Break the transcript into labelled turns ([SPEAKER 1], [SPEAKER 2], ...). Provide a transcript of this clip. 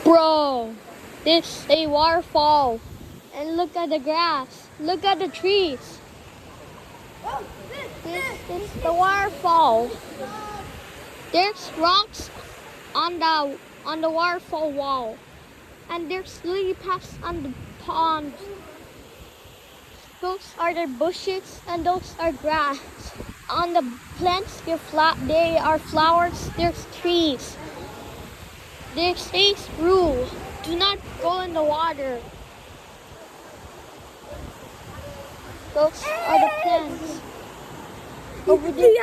[SPEAKER 1] Bro, this is a waterfall. And look at the grass. Look at the trees. This is the waterfall. There's rocks on the waterfall wall. And there's lily pads on the pond. Those are the bushes and those are grass. On the plants, they are flowers. There's trees. There says rule. Do not go in the water. Those are the plants. Over there.